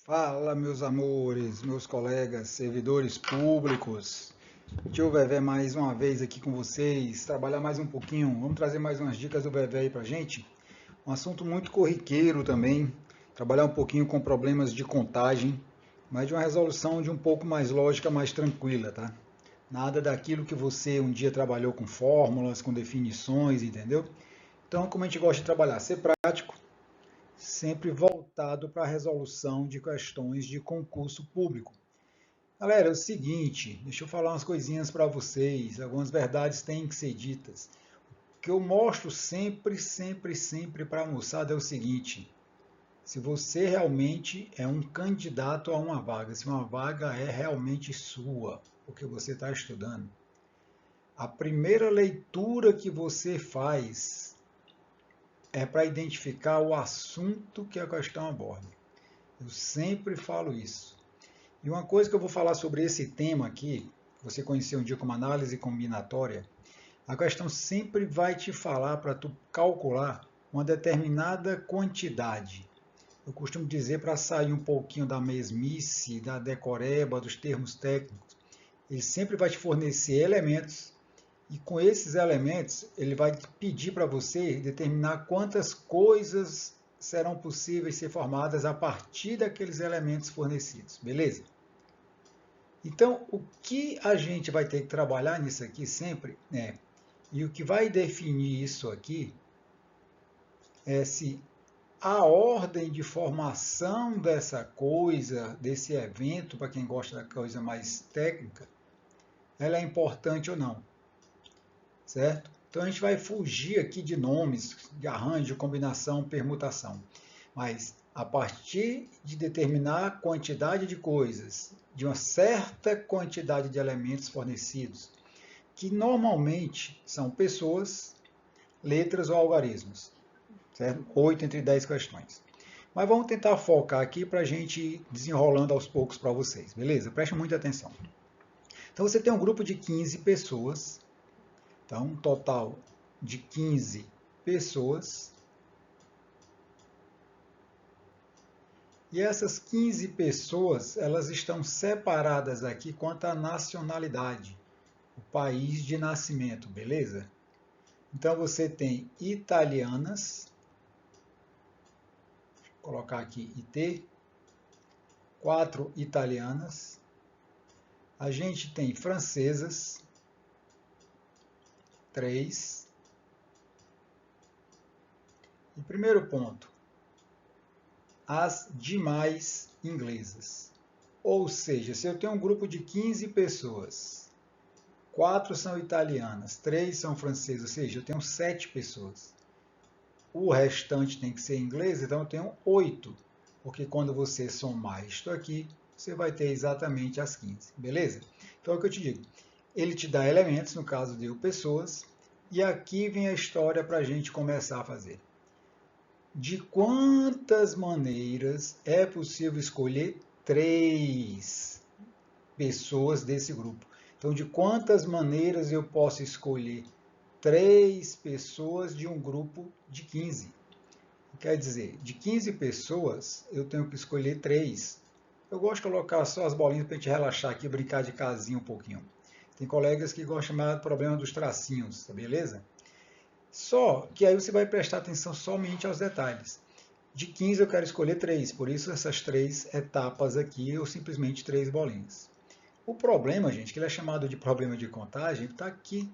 Fala, meus amores, meus colegas, servidores públicos. Tio Vevé mais uma vez aqui com vocês, trabalhar mais um pouquinho. Vamos trazer mais umas dicas do Vevé aí pra gente. Um assunto muito corriqueiro também, trabalhar um pouquinho com problemas de contagem, mas de uma resolução de um pouco mais lógica, mais tranquila, tá? Nada daquilo que você um dia trabalhou com fórmulas, com definições, entendeu? Então, como a gente gosta de trabalhar, ser prático, sempre voltado para a resolução de questões de concurso público. Galera, é o seguinte, deixa eu falar umas coisinhas para vocês, algumas verdades têm que ser ditas. O que eu mostro sempre para a moçada é o seguinte: se você realmente é um candidato a uma vaga, se uma vaga é realmente sua, o que você está estudando, a primeira leitura que você faz é para identificar o assunto que a questão aborda. Eu sempre falo isso. E uma coisa que eu vou falar sobre esse tema aqui, que você conheceu um dia como análise combinatória, a questão sempre vai te falar para tu calcular uma determinada quantidade. Eu costumo dizer para sair um pouquinho da mesmice, da decoreba, dos termos técnicos. Ele sempre vai te fornecer elementos e com esses elementos ele vai pedir para você determinar quantas coisas serão possíveis ser formadas a partir daqueles elementos fornecidos, beleza? Então, o que a gente vai ter que trabalhar nisso aqui sempre e o que vai definir isso aqui é se a ordem de formação dessa coisa, desse evento, para quem gosta da coisa mais técnica, ela é importante ou não, certo? Então a gente vai fugir aqui de nomes, de arranjo, combinação, permutação. Mas a partir de determinar quantidade de coisas, de uma certa quantidade de elementos fornecidos, que normalmente são pessoas, letras ou algarismos, certo? 8 entre 10 questões. Mas vamos tentar focar aqui para a gente ir desenrolando aos poucos para vocês, beleza? Preste muita atenção. Então você tem um grupo de 15 pessoas, então um total de 15 pessoas. E essas 15 pessoas, elas estão separadas aqui quanto à nacionalidade, o país de nascimento, beleza? Então você tem italianas, vou colocar aqui IT, 4 italianas. A gente tem francesas, 3. E primeiro ponto, as demais inglesas. Ou seja, se eu tenho um grupo de 15 pessoas, 4 são italianas, 3 são francesas, ou seja, eu tenho 7 pessoas. O restante tem que ser inglês, então eu tenho 8. Porque quando você somar isto aqui, você vai ter exatamente as 15, beleza? Então é o que eu te digo. Ele te dá elementos, no caso deu pessoas, e aqui vem a história para a gente começar a fazer. De quantas maneiras é possível escolher 3 pessoas desse grupo? Então, de quantas maneiras eu posso escolher 3 pessoas de um grupo de 15? Quer dizer, de 15 pessoas, eu tenho que escolher 3. Eu gosto de colocar só as bolinhas para a gente relaxar aqui, brincar de casinha um pouquinho. Tem colegas que gostam mais do problema dos tracinhos, tá beleza? Só que aí você vai prestar atenção somente aos detalhes. De 15 eu quero escolher 3, por isso essas 3 etapas aqui, ou simplesmente 3 bolinhas. O problema, gente, que ele é chamado de problema de contagem, está aqui.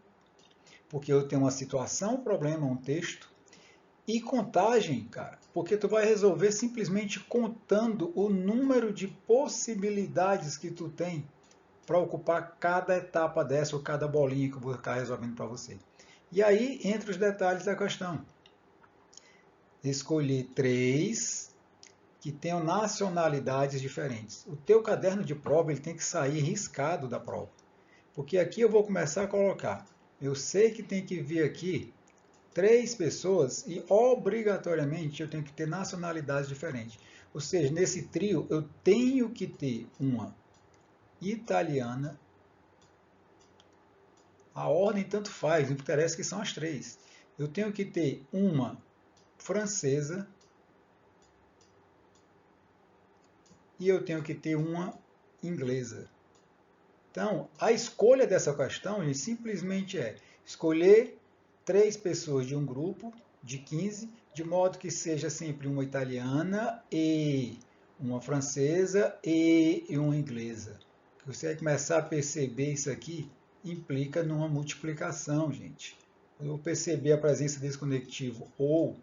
Porque eu tenho uma situação, um problema, um texto, e contagem, cara, porque tu vai resolver simplesmente contando o número de possibilidades que tu tem para ocupar cada etapa dessa ou cada bolinha que eu vou ficar resolvendo para você. E aí entra os detalhes da questão. Escolhi 3 que tenham nacionalidades diferentes. O teu caderno de prova ele tem que sair riscado da prova. Porque aqui eu vou começar a colocar. Eu sei que tem que vir aqui 3 pessoas e obrigatoriamente eu tenho que ter nacionalidades diferentes. Ou seja, nesse trio eu tenho que ter uma italiana. A ordem tanto faz, não interessa que são as 3. Eu tenho que ter uma francesa e eu tenho que ter uma inglesa. Então, a escolha dessa questão, gente, simplesmente é escolher 3 pessoas de um grupo de 15, de modo que seja sempre uma italiana e uma francesa e uma inglesa. Você vai começar a perceber isso aqui, implica numa multiplicação, gente. Eu perceber a presença desse conectivo ou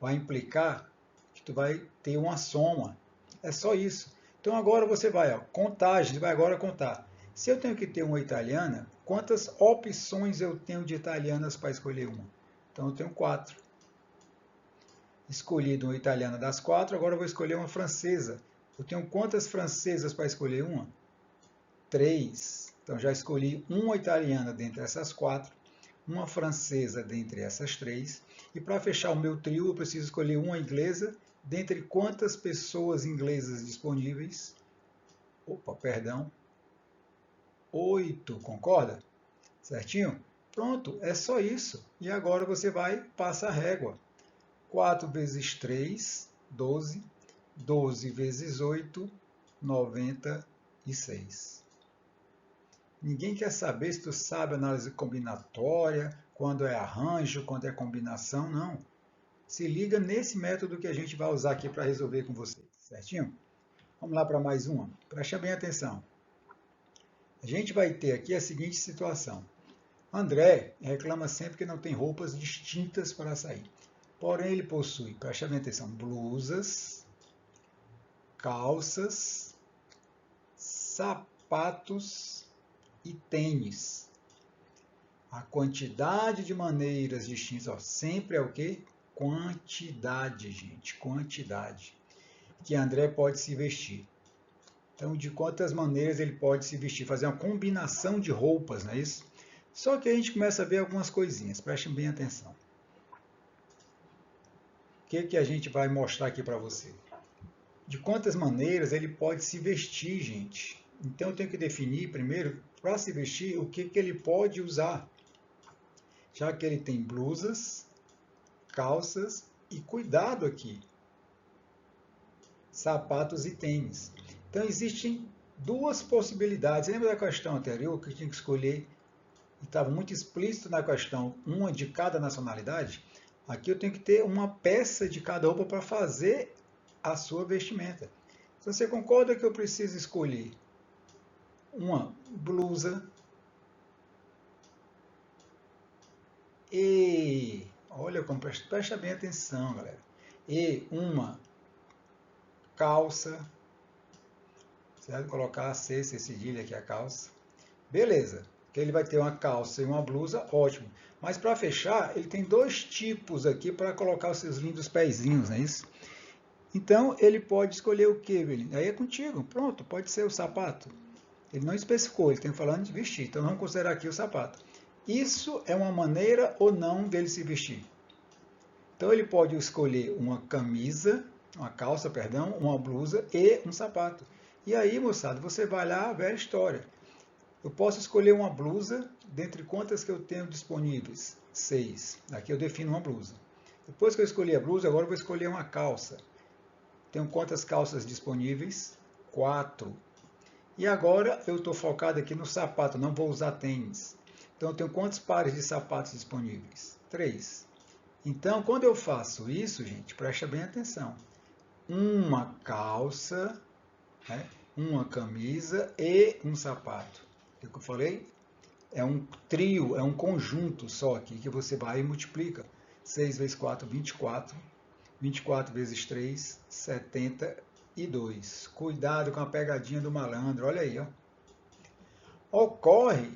vai implicar que tu vai ter uma soma. É só isso. Então agora você vai, ó, contagem, você vai agora contar. Se eu tenho que ter uma italiana, quantas opções eu tenho de italianas para escolher uma? Então eu tenho 4. Escolhido uma italiana das 4, agora eu vou escolher uma francesa. Eu tenho quantas francesas para escolher uma? 3. Então já escolhi uma italiana dentre essas 4, uma francesa dentre essas 3. E para fechar o meu trio, eu preciso escolher uma inglesa dentre quantas pessoas inglesas disponíveis? Opa, perdão. 8, concorda? Certinho? Pronto, é só isso. E agora você vai passar a régua. 4 vezes 3, 12. 12 vezes 8, 96. Ninguém quer saber se tu sabe análise combinatória, quando é arranjo, quando é combinação, não. Se liga nesse método que a gente vai usar aqui para resolver com você, certinho? Vamos lá para mais uma. Preste bem atenção. A gente vai ter aqui a seguinte situação. André reclama sempre que não tem roupas distintas para sair. Porém, ele possui, preste bem atenção, blusas, calças, sapatos e tênis. A quantidade de maneiras distintas, ó, sempre é o quê? Quantidade, gente, quantidade. Que André pode se vestir. Então, de quantas maneiras ele pode se vestir? Fazer uma combinação de roupas, não é isso? Só que a gente começa a ver algumas coisinhas, prestem bem atenção. O que a gente vai mostrar aqui para você? De quantas maneiras ele pode se vestir, gente. Então, eu tenho que definir primeiro, para se vestir, o que ele pode usar. Já que ele tem blusas, calças e, cuidado aqui, sapatos e tênis. Então, existem 2 possibilidades. Lembra da questão anterior que eu tinha que escolher, e estava muito explícito na questão, uma de cada nacionalidade? Aqui eu tenho que ter uma peça de cada roupa para fazer a sua vestimenta. Se você concorda que eu preciso escolher uma blusa e, olha como presta bem atenção, galera, e uma calça, certo? Colocar C cedilha aqui a calça, beleza, que ele vai ter uma calça e uma blusa, ótimo. Mas para fechar, ele tem 2 tipos aqui para colocar os seus lindos pezinhos, não é isso? Então ele pode escolher o que, Belinda? Aí é contigo, pronto, pode ser o sapato. Ele não especificou, ele tem falando de vestir, então vamos considerar aqui o sapato. Isso é uma maneira ou não dele se vestir. Então ele pode escolher uma camisa, uma calça, perdão, uma blusa e um sapato. E aí, moçada, você vai lá ver a história. Eu posso escolher uma blusa, dentre quantas que eu tenho disponíveis? 6. Aqui eu defino uma blusa. Depois que eu escolhi a blusa, agora eu vou escolher uma calça. Tenho quantas calças disponíveis? 4. E agora eu estou focado aqui no sapato, não vou usar tênis. Então eu tenho quantos pares de sapatos disponíveis? 3. Então, quando eu faço isso, gente, presta bem atenção. Uma calça, né, uma camisa e um sapato. O que eu falei? É um trio, é um conjunto só aqui, que você vai e multiplica. 6 vezes 4, 24. 24 vezes 3, 72. Cuidado com a pegadinha do malandro, olha aí. Ó. Ocorre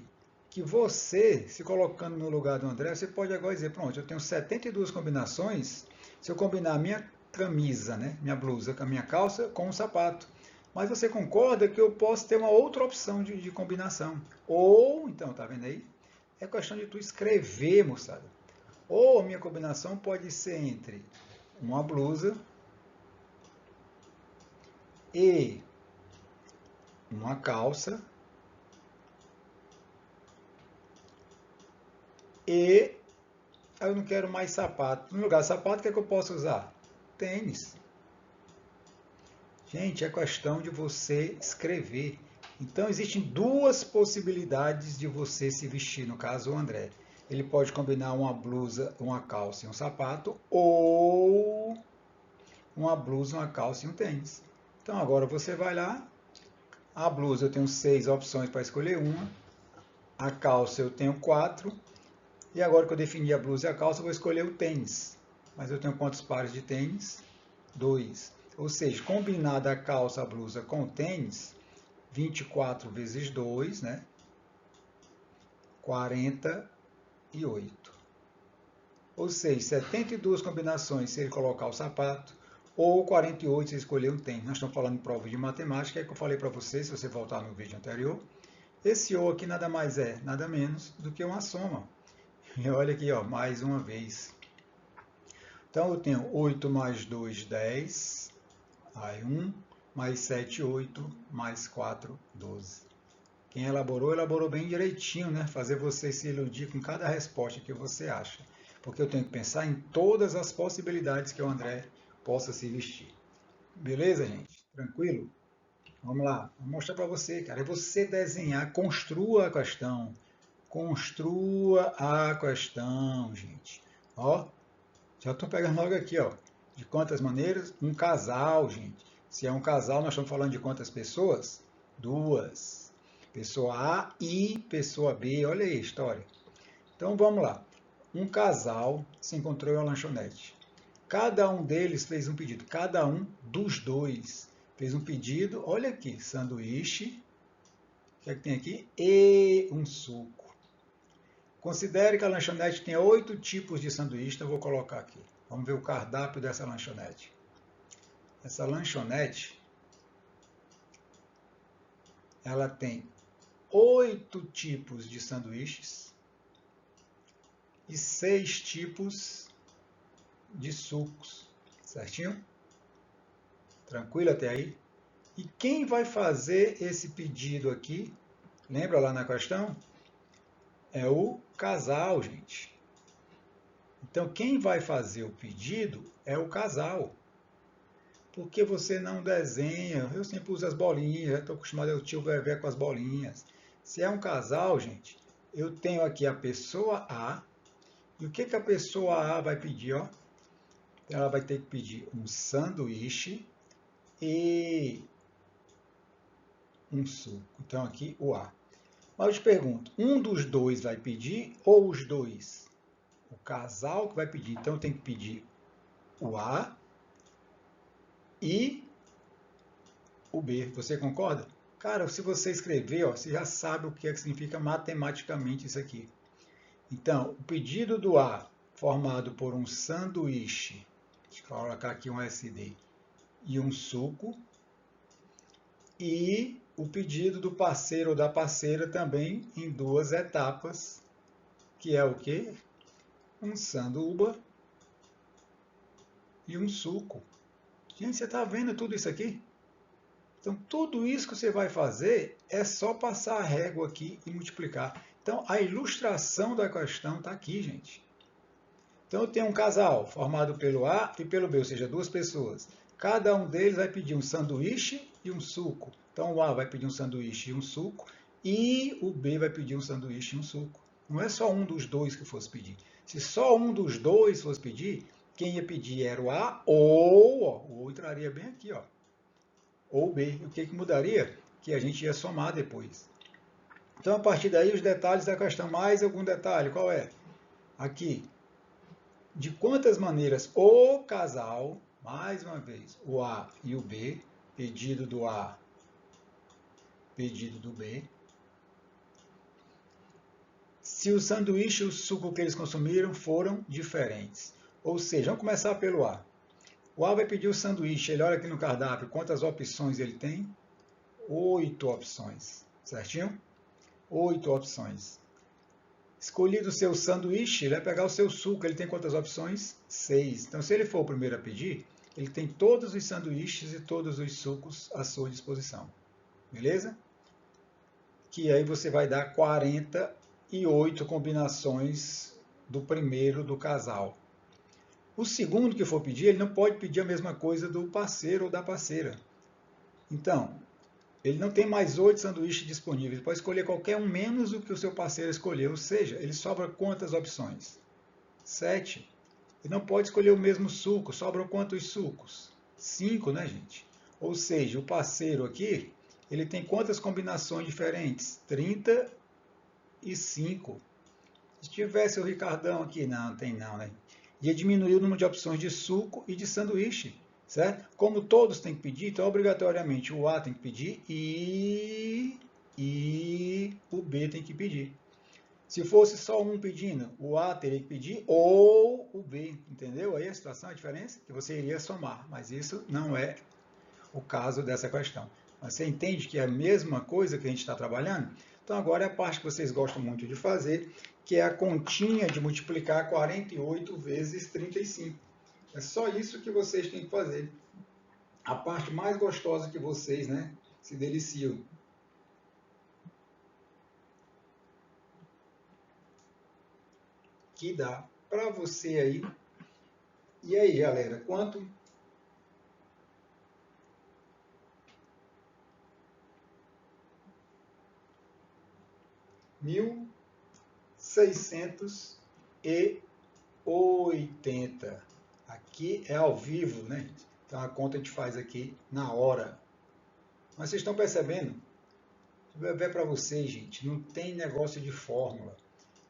que você, se colocando no lugar do André, você pode agora dizer, pronto, eu tenho 72 combinações, se eu combinar a minha camisa, né, minha blusa com a minha calça, com o sapato. Mas você concorda que eu posso ter uma outra opção de combinação. Ou, então, tá vendo aí? É questão de tu escrever, moçada. Ou a minha combinação pode ser entre uma blusa e uma calça e eu não quero mais sapato. No lugar de sapato, o que é que eu posso usar? Tênis. Gente, é questão de você escrever. Então, existem duas possibilidades de você se vestir, no caso o André. Ele pode combinar uma blusa, uma calça e um sapato, ou uma blusa, uma calça e um tênis. Então, agora você vai lá, a blusa eu tenho 6 opções para escolher uma, a calça eu tenho 4, e agora que eu defini a blusa e a calça, eu vou escolher o tênis. Mas eu tenho quantos pares de tênis? 2. Ou seja, combinada a calça, a blusa com o tênis, 24 vezes 2, né? 48. Ou seja, 72 combinações se ele colocar o sapato, ou 48 se escolher um tênis. Nós estamos falando em prova de matemática, é que eu falei para você, se você voltar no vídeo anterior. Esse ou aqui nada mais é, nada menos do que uma soma. E olha aqui, ó, mais uma vez. Então, eu tenho 8 mais 2, 10. Aí 1, mais 7, 8, mais 4, 12. Quem elaborou, elaborou bem direitinho, né? Fazer você se iludir com cada resposta que você acha. Porque eu tenho que pensar em todas as possibilidades que o André possa se vestir. Beleza, gente? Tranquilo? Vamos lá. Vou mostrar para você, cara. É você desenhar, construa a questão. Construa a questão, gente. Ó, já estou pegando logo aqui, ó. De quantas maneiras? Um casal, gente. Se é um casal, nós estamos falando de quantas pessoas? 2. Pessoa A e pessoa B. Olha aí a história. Então vamos lá. Um casal se encontrou em uma lanchonete. Cada um deles fez um pedido. Cada um dos dois fez um pedido. Olha aqui, sanduíche. O que é que tem aqui? E um suco. Considere que a lanchonete tem 8 tipos de sanduíche. Eu vou colocar aqui. Vamos ver o cardápio dessa lanchonete. Essa lanchonete, ela tem 8 tipos de sanduíches e 6 tipos de sucos. Certinho? Tranquilo até aí? E quem vai fazer esse pedido aqui, lembra lá na questão? É o casal, gente. Então, quem vai fazer o pedido é o casal. Por que você não desenha? Eu sempre uso as bolinhas, já estou acostumado ao tio Vevé com as bolinhas. Se é um casal, gente, eu tenho aqui a pessoa A. E o que, que a pessoa A vai pedir? Ó? Ela vai ter que pedir um sanduíche e um suco. Então, aqui o A. Mas eu te pergunto, um dos dois vai pedir ou os dois? O casal que vai pedir. Então, tem que pedir o A e o B. Você concorda? Cara, se você escrever, ó, você já sabe o que, é que significa matematicamente isso aqui. Então, o pedido do A, formado por um sanduíche, deixa eu colocar aqui um SD, e um suco, e o pedido do parceiro ou da parceira também em 2 etapas, que é o quê? Um sanduba e um suco. Gente, você está vendo tudo isso aqui? Então, tudo isso que você vai fazer é só passar a régua aqui e multiplicar. Então, a ilustração da questão está aqui, gente. Então, eu tenho um casal formado pelo A e pelo B, ou seja, 2 pessoas. Cada um deles vai pedir um sanduíche e um suco. Então, o A vai pedir um sanduíche e um suco, e o B vai pedir um sanduíche e um suco. Não é só um dos dois que fosse pedir. Se só um dos dois fosse pedir, quem ia pedir era o A, ou ó, o O entraria bem aqui, ó, ou B. O que, que mudaria? Que a gente ia somar depois. Então, a partir daí, os detalhes da questão. Mais algum detalhe? Qual é? Aqui. De quantas maneiras o casal, mais uma vez, o A e o B, pedido do A, pedido do B, se o sanduíche e o suco que eles consumiram foram diferentes. Ou seja, vamos começar pelo A. O A vai pedir o sanduíche, ele olha aqui no cardápio, quantas opções ele tem? 8 opções, certinho? 8 opções. Escolhido o seu sanduíche, ele vai pegar o seu suco, ele tem quantas opções? 6. Então, se ele for o primeiro a pedir, ele tem todos os sanduíches e todos os sucos à sua disposição. Beleza? Que aí você vai dar 48 combinações do primeiro do casal. O segundo que for pedir, ele não pode pedir a mesma coisa do parceiro ou da parceira. Então, ele não tem mais 8 sanduíches disponíveis. Ele pode escolher qualquer um menos o que o seu parceiro escolheu. Ou seja, ele sobra quantas opções? 7. Ele não pode escolher o mesmo suco. Sobram quantos sucos? 5, né, gente? Ou seja, o parceiro aqui, ele tem quantas combinações diferentes? 35. Se tivesse o Ricardão aqui, não tem não, né? Ia diminuir o número de opções de suco e de sanduíche, certo? Como todos têm que pedir, então obrigatoriamente o A tem que pedir e o B tem que pedir. Se fosse só um pedindo, o A teria que pedir ou o B, entendeu? Aí a situação, a diferença, que você iria somar, mas isso não é o caso dessa questão. Mas você entende que é a mesma coisa que a gente está trabalhando? Então agora é a parte que vocês gostam muito de fazer, que é a continha de multiplicar 48 vezes 35. É só isso que vocês têm que fazer. A parte mais gostosa que vocês, né, se deliciam. Que dá para você aí. E aí, galera, quanto? Mil 680. Aqui é ao vivo, né? Então a conta a gente faz aqui na hora. Mas vocês estão percebendo? Vou ver para vocês, gente, não tem negócio de fórmula.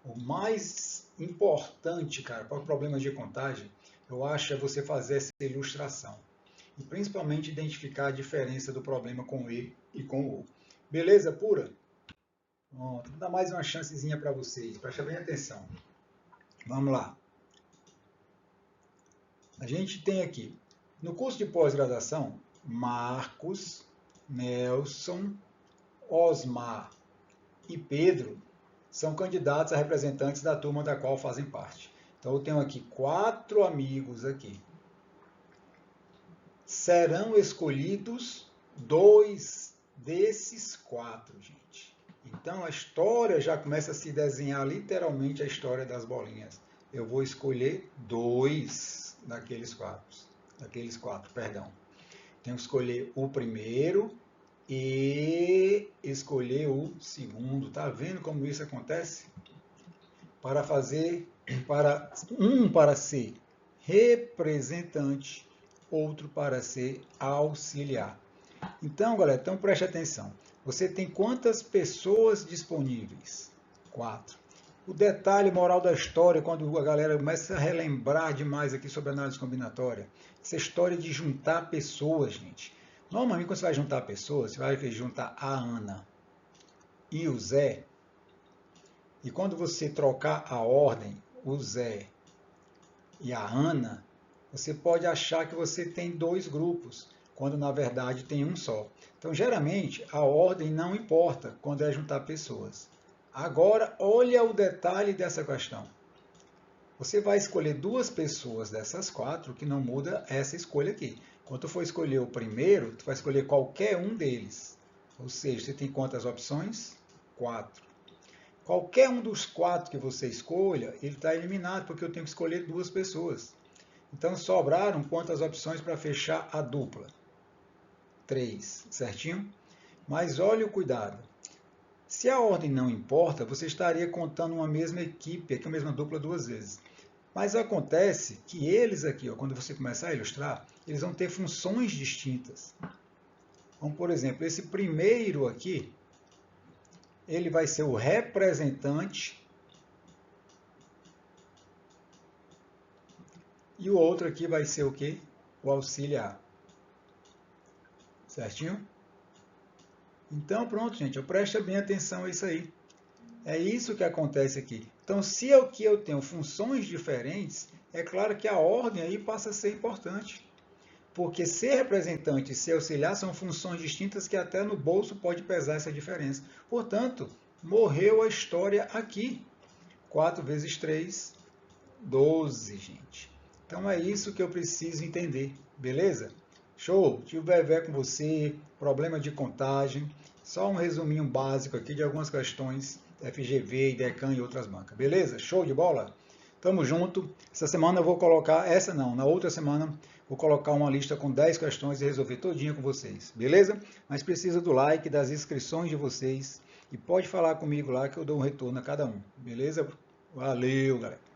O mais importante, cara, para problemas de contagem, eu acho é você fazer essa ilustração. E principalmente identificar a diferença do problema com E e com O. Beleza pura? Pronto, vou dar mais uma chancezinha para vocês. Presta bem atenção. Vamos lá. A gente tem aqui, no curso de pós-graduação, Marcos, Nelson, Osmar e Pedro são candidatos a representantes da turma da qual fazem parte. Então eu tenho aqui 4 amigos aqui. Serão escolhidos 2 desses 4, gente. Então a história já começa a se desenhar literalmente a história das bolinhas. Eu vou escolher 2 daqueles 4. Tenho que escolher o primeiro e escolher o segundo. Tá vendo como isso acontece? Para ser representante, outro para ser auxiliar. Então, galera, preste atenção. Você tem quantas pessoas disponíveis? 4. O detalhe moral da história, quando a galera começa a relembrar demais aqui sobre análise combinatória, essa história de juntar pessoas, gente. Normalmente, quando você vai juntar pessoas, você vai juntar a Ana e o Zé. E quando você trocar a ordem, o Zé e a Ana, você pode achar que você tem 2 grupos, quando na verdade tem um só. Então, geralmente, a ordem não importa quando é juntar pessoas. Agora, olha o detalhe dessa questão. Você vai escolher 2 pessoas dessas 4, que não muda essa escolha aqui. Quando tu for escolher o primeiro, tu vai escolher qualquer um deles. Ou seja, você tem quantas opções? 4. Qualquer um dos 4 que você escolha, ele está eliminado, porque eu tenho que escolher 2 pessoas. Então, sobraram quantas opções para fechar a dupla? 3, certinho? Mas olha o cuidado. Se a ordem não importa, você estaria contando uma mesma equipe, aqui a mesma dupla 2 vezes. Mas acontece que eles aqui, quando você começar a ilustrar, eles vão ter funções distintas. Então, por exemplo, esse primeiro aqui, ele vai ser o representante e o outro aqui vai ser o quê? O auxiliar. Certinho? Então, pronto, gente. Presta bem atenção a isso aí. É isso que acontece aqui. Então, se eu tenho funções diferentes, é claro que a ordem aí passa a ser importante. Porque ser representante e ser auxiliar são funções distintas que até no bolso pode pesar essa diferença. Portanto, morreu a história aqui. 4 vezes 3, 12, gente. Então é isso que eu preciso entender, beleza? Show! Tio Vevé com você, problema de contagem, só um resuminho básico aqui de algumas questões FGV, IDECAN e outras bancas, beleza? Show de bola? Tamo junto. Essa semana eu vou colocar, na outra semana, Vou colocar uma lista com 10 questões e resolver todinha com vocês, beleza? Mas precisa do like, das inscrições de vocês. E pode falar comigo lá que eu dou um retorno a cada um, beleza? Valeu, galera!